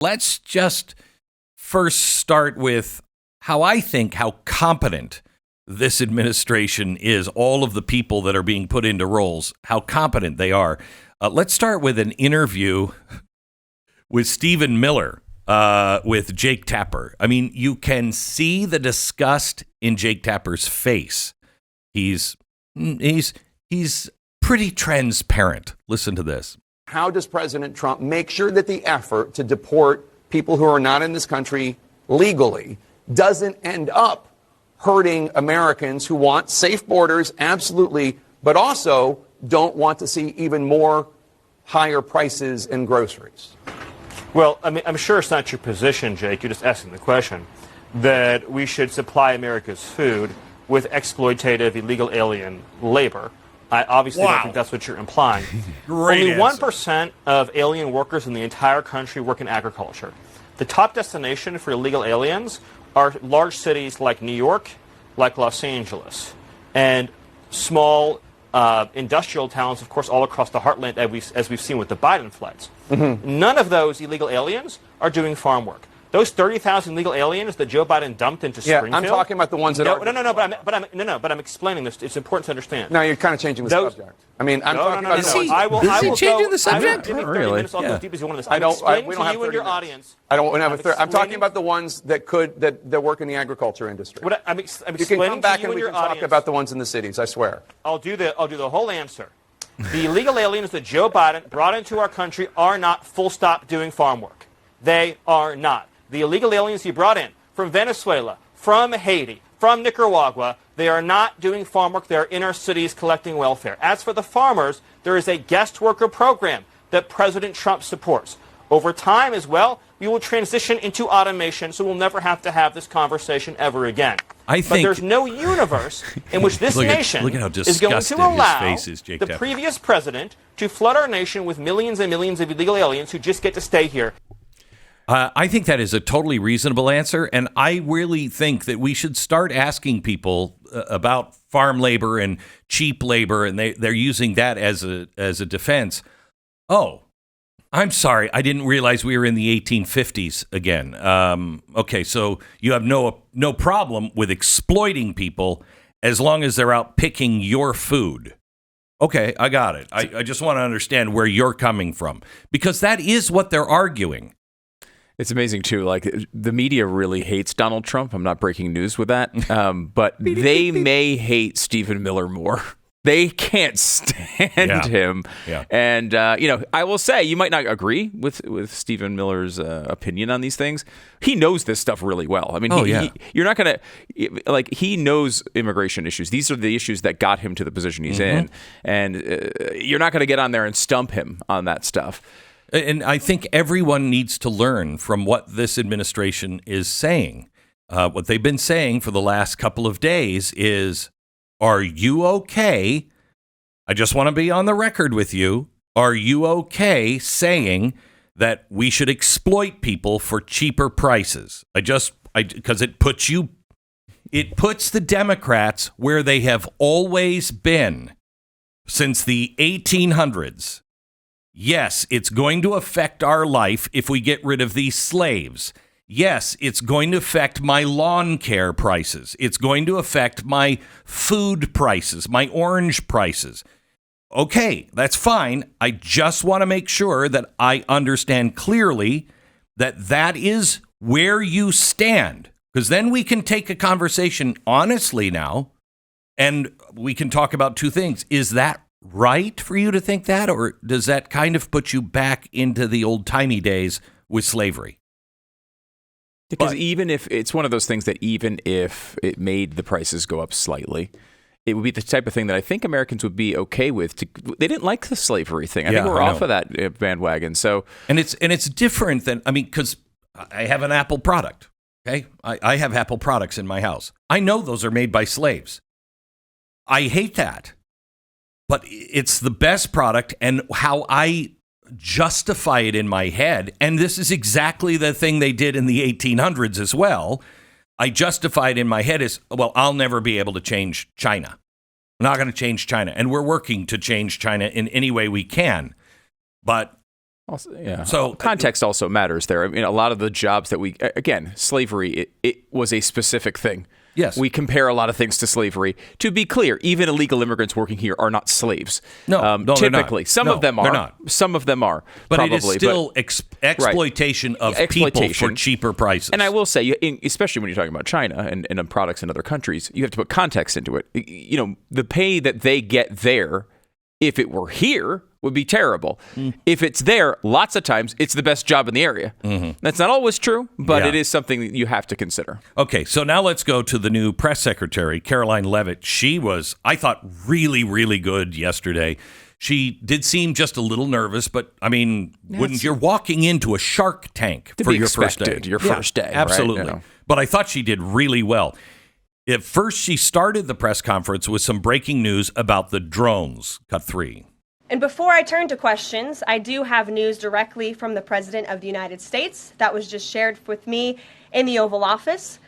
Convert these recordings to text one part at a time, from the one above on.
Let's just first start with how competent this administration is, all of the people that are being put into roles, how competent they are. Let's start with an interview with Stephen Miller with Jake Tapper. I mean, you can see the disgust in Jake Tapper's face. He's pretty transparent. Listen to this. How does President Trump make sure that the effort to deport people who are not in this country legally doesn't end up hurting Americans who want safe borders, absolutely, but also don't want to see even more higher prices in groceries? Well, I mean, I'm sure it's not your position, Jake, you're just asking the question, that we should supply America's food with exploitative illegal alien labor. I obviously don't think that's what you're implying. Only 1% of alien workers in the entire country work in agriculture. The top destination for illegal aliens are large cities like New York, like Los Angeles, and small industrial towns, of course, all across the heartland, as we've seen with the Biden flights. Mm-hmm. None of those illegal aliens are doing farm work. Those 30,000 illegal aliens that Joe Biden dumped into Springfield. I'm talking about the ones that are. But I'm explaining this. It's important to understand. No, you're kind of changing the subject. I mean, I'm talking about. Is he changing the subject? Give me 30 minutes. I'll go as deep as you want to this. We don't have 30 minutes. I don't have a third. I'm talking about the ones that work in the agriculture industry. You can come back and we can talk about the ones in the cities. I swear. I'll do the whole answer. The illegal aliens that Joe Biden brought into our country are not full stop doing farm work. They are not. The illegal aliens he brought in from Venezuela, from Haiti, from Nicaragua, they are not doing farm work. They are in our cities collecting welfare. As for the farmers, there is a guest worker program that President Trump supports. Over time as well, we will transition into automation, so we'll never have to have this conversation ever again. But there's no universe in which this nation is going to allow the previous president to flood our nation with millions and millions of illegal aliens who just get to stay here. I think that is a totally reasonable answer, and I really think that we should start asking people about farm labor and cheap labor, and they're using that as a defense. Oh, I'm sorry, I didn't realize we were in the 1850s again. Okay, so you have no problem with exploiting people as long as they're out picking your food. Okay, I got it. I just want to understand where you're coming from, because that is what they're arguing. It's amazing, too. Like, the media really hates Donald Trump. I'm not breaking news with that. But they may hate Stephen Miller more. They can't stand him. Yeah. And, I will say, you might not agree with Stephen Miller's opinion on these things. He knows this stuff really well. I mean, you're not going to, he knows immigration issues. These are the issues that got him to the position he's in. And you're not going to get on there and stump him on that stuff. And I think everyone needs to learn from what this administration is saying. What they've been saying for the last couple of days is, are you okay? I just want to be on the record with you. Are you okay saying that we should exploit people for cheaper prices? Because it puts the Democrats where they have always been since the 1800s. Yes, it's going to affect our life if we get rid of these slaves. Yes, it's going to affect my lawn care prices. It's going to affect my food prices, my orange prices. Okay, that's fine. I just want to make sure that I understand clearly that is where you stand, because then we can take a conversation honestly now, and we can talk about two things. Is that right for you to think that, or does that kind of put you back into the old-timey days with slavery? Because even if it's one of those things that even if it made the prices go up slightly, it would be the type of thing that I think Americans would be okay with. They didn't like the slavery thing. I think we're off of that bandwagon. So, and it's different than, because I have an Apple product. Okay, I have Apple products in my house. I know those are made by slaves. I hate that. But it's the best product, and how I justify it in my head, and this is exactly the thing they did in the 1800s as well. I justify it in my head as, well, I'll never be able to change China. I'm not going to change China, and we're working to change China in any way we can. But Also, yeah. So context also matters there. I mean, a lot of the jobs that slavery, it was a specific thing. Yes. We compare a lot of things to slavery. To be clear, even illegal immigrants working here are not slaves. No, typically. Some of them are. They're not. Some of them are. But probably, it is still exploitation of people for cheaper prices. And I will say, especially when you're talking about China and products in other countries, you have to put context into it. The pay that they get there, if it were here, would be terrible. If it's there, lots of times it's the best job in the area. That's not always true, but it is something that you have to consider. Okay, so now let's go to the new press secretary, Karoline Leavitt. She was, I thought, really, really good yesterday. She did seem just a little nervous, but I mean, you're walking into a Shark Tank for your first day. First day, absolutely. Right? But I thought she did really well. At first, she started the press conference with some breaking news about the drones. Cut 3. And before I turn to questions, I do have news directly from the President of the United States that was just shared with me in the Oval Office.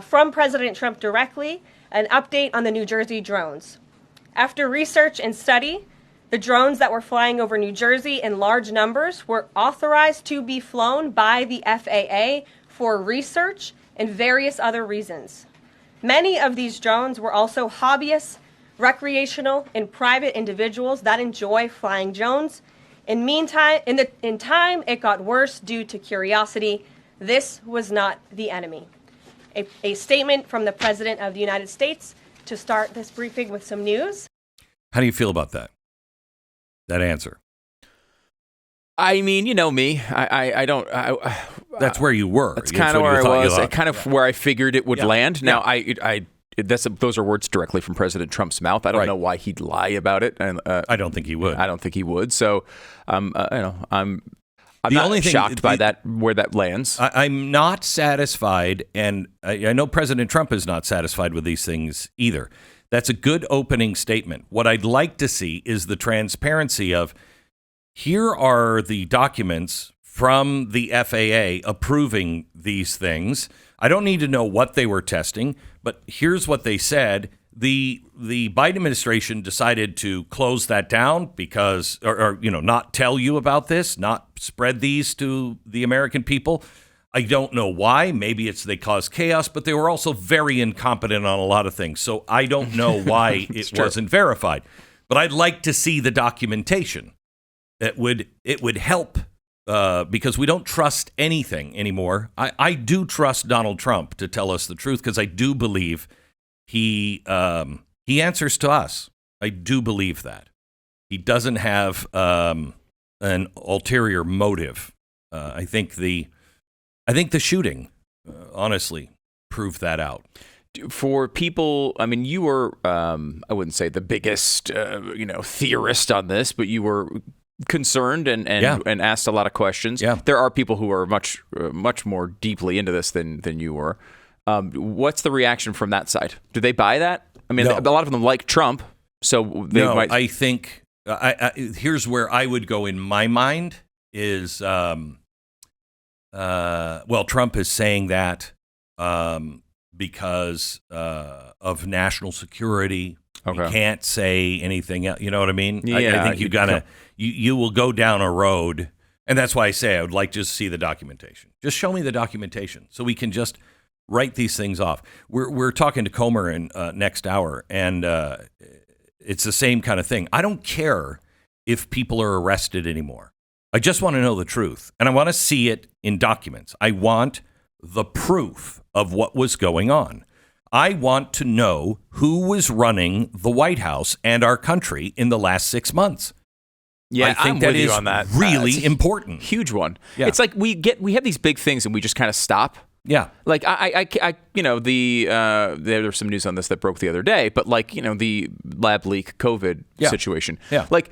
From President Trump directly, an update on the New Jersey drones. After research and study, the drones that were flying over New Jersey in large numbers were authorized to be flown by the FAA for research and various other reasons. Many of these drones were also hobbyists, recreational, and private individuals that enjoy flying drones. In time, it got worse due to curiosity. This was not the enemy. A statement from the President of the United States to start this briefing with some news. How do you feel about that answer? I mean, you know me. I don't. That's where you were. That's kind of where I was. Kind of where I figured it would land. Now, those are words directly from President Trump's mouth. I don't know why he'd lie about it. And I don't think he would. I don't think he would. So, I'm not shocked by that where that lands. I'm not satisfied, and I know President Trump is not satisfied with these things either. That's a good opening statement. What I'd like to see is the transparency of, here are the documents from the FAA approving these things. I don't need to know what they were testing, but here's what they said. The Biden administration decided to close that down because, or not tell you about this, not spread these to the American people. I don't know why. Maybe it's they caused chaos, but they were also very incompetent on a lot of things. So I don't know why it wasn't verified. But I'd like to see the documentation. It would help because we don't trust anything anymore. I do trust Donald Trump to tell us the truth because I do believe he answers to us. I do believe that. He doesn't have an ulterior motive. I think the shooting, honestly, proved that out. For people, I mean, you were, I wouldn't say the biggest, theorist on this, but you were concerned and asked a lot of questions. Yeah. There are people who are much more deeply into this than you were. What's the reaction from that side? Do they buy that? I mean, a lot of them like Trump, so they might. I think here's where I would go in my mind is, Trump is saying that because of national security. Okay. You can't say anything else. You know what I mean? Yeah, I think you will go down a road, and that's why I say I would like to see the documentation. Just show me the documentation so we can just write these things off. We're talking to Comer in next hour, and it's the same kind of thing. I don't care if people are arrested anymore. I just want to know the truth, and I want to see it in documents. I want the proof of what was going on. I want to know who was running the White House and our country in the last 6 months. Yeah, I think that is on that. Really important. Huge one. Yeah. It's like we have these big things and we just kind of stop. Yeah. Like there's some news on this that broke the other day, but the lab leak COVID situation. Yeah. Like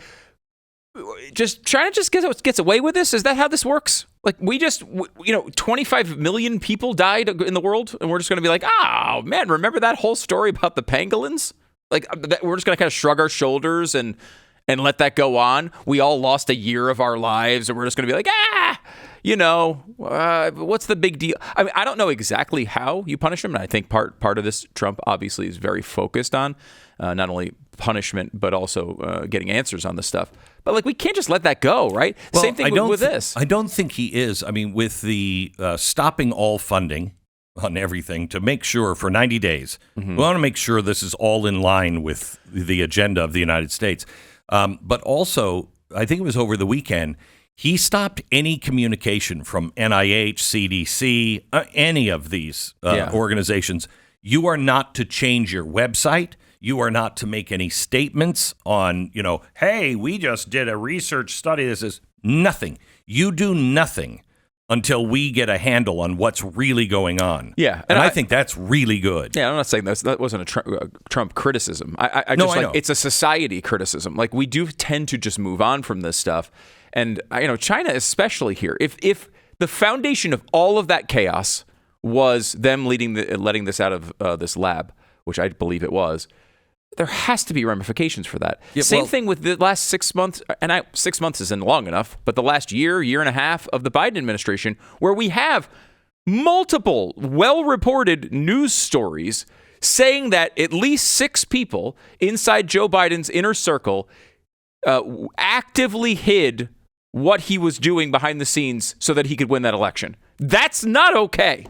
just China just gets away with this. Is that how this works? Like 25 million people died in the world, and we're just going to be like, oh man, remember that whole story about the pangolins? Like we're just going to kind of shrug our shoulders and let that go on. We all lost a year of our lives, and we're just going to be like, what's the big deal? I mean, I don't know exactly how you punish them, and I think part of this Trump obviously is very focused on not only punishment but also getting answers on this stuff. But like, we can't just let that go, right? Well, Same thing with this. I don't think he is. I mean, with the stopping all funding on everything to make sure for 90 days, we want to make sure this is all in line with the agenda of the United States. But also, I think it was over the weekend, he stopped any communication from NIH, CDC, any of these organizations. You are not to change your website. You are not to make any statements on, hey, we just did a research study. This is nothing. You do nothing until we get a handle on what's really going on. Yeah. And I think that's really good. Yeah, I'm not saying that wasn't a Trump criticism. I know. It's a society criticism. Like, we do tend to just move on from this stuff. And, China especially here. If the foundation of all of that chaos was them letting this out of this lab, which I believe it was, there has to be ramifications for that. Yeah, Same thing with the last 6 months, and 6 months isn't long enough, but the last year and a half of the Biden administration, where we have multiple well-reported news stories saying that at least 6 people inside Joe Biden's inner circle actively hid what he was doing behind the scenes so that he could win that election. That's not okay.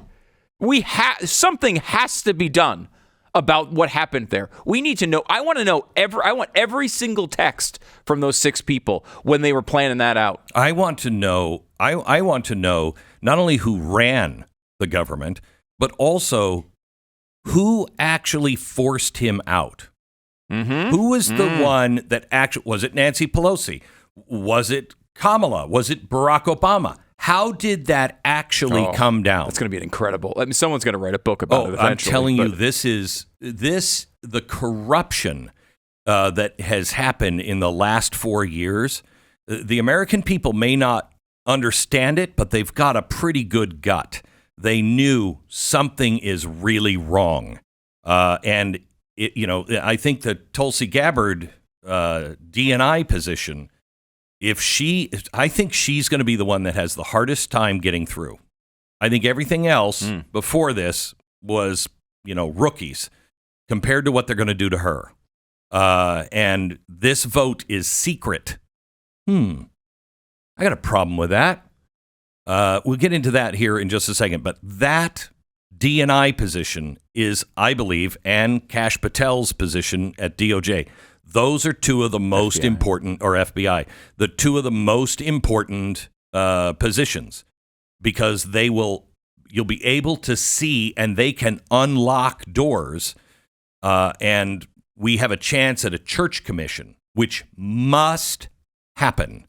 Something has to be done about what happened there. We need to know. I want every single text from those 6 people when they were planning that out. I want to know. I want to know not only who ran the government, but also who actually forced him out. Who was the one that actually, was it Nancy Pelosi? Was it Kamala? Was it Barack Obama? How did that actually come down? It's going to be incredible. I mean, someone's going to write a book about it eventually. I'm telling you, the corruption that has happened in the last 4 years. The American people may not understand it, but they've got a pretty good gut. They knew something is really wrong. And, I think the Tulsi Gabbard D&I position, I think she's going to be the one that has the hardest time getting through. I think everything else before this was, rookies compared to what they're going to do to her. And this vote is secret. I got a problem with that. We'll get into that here in just a second. But that D&I position is, I believe, and Kash Patel's position at DOJ. Those are 2 of the most important, or FBI, the 2 of the most important positions, because you'll be able to see, and they can unlock doors. And we have a chance at a church commission, which must happen.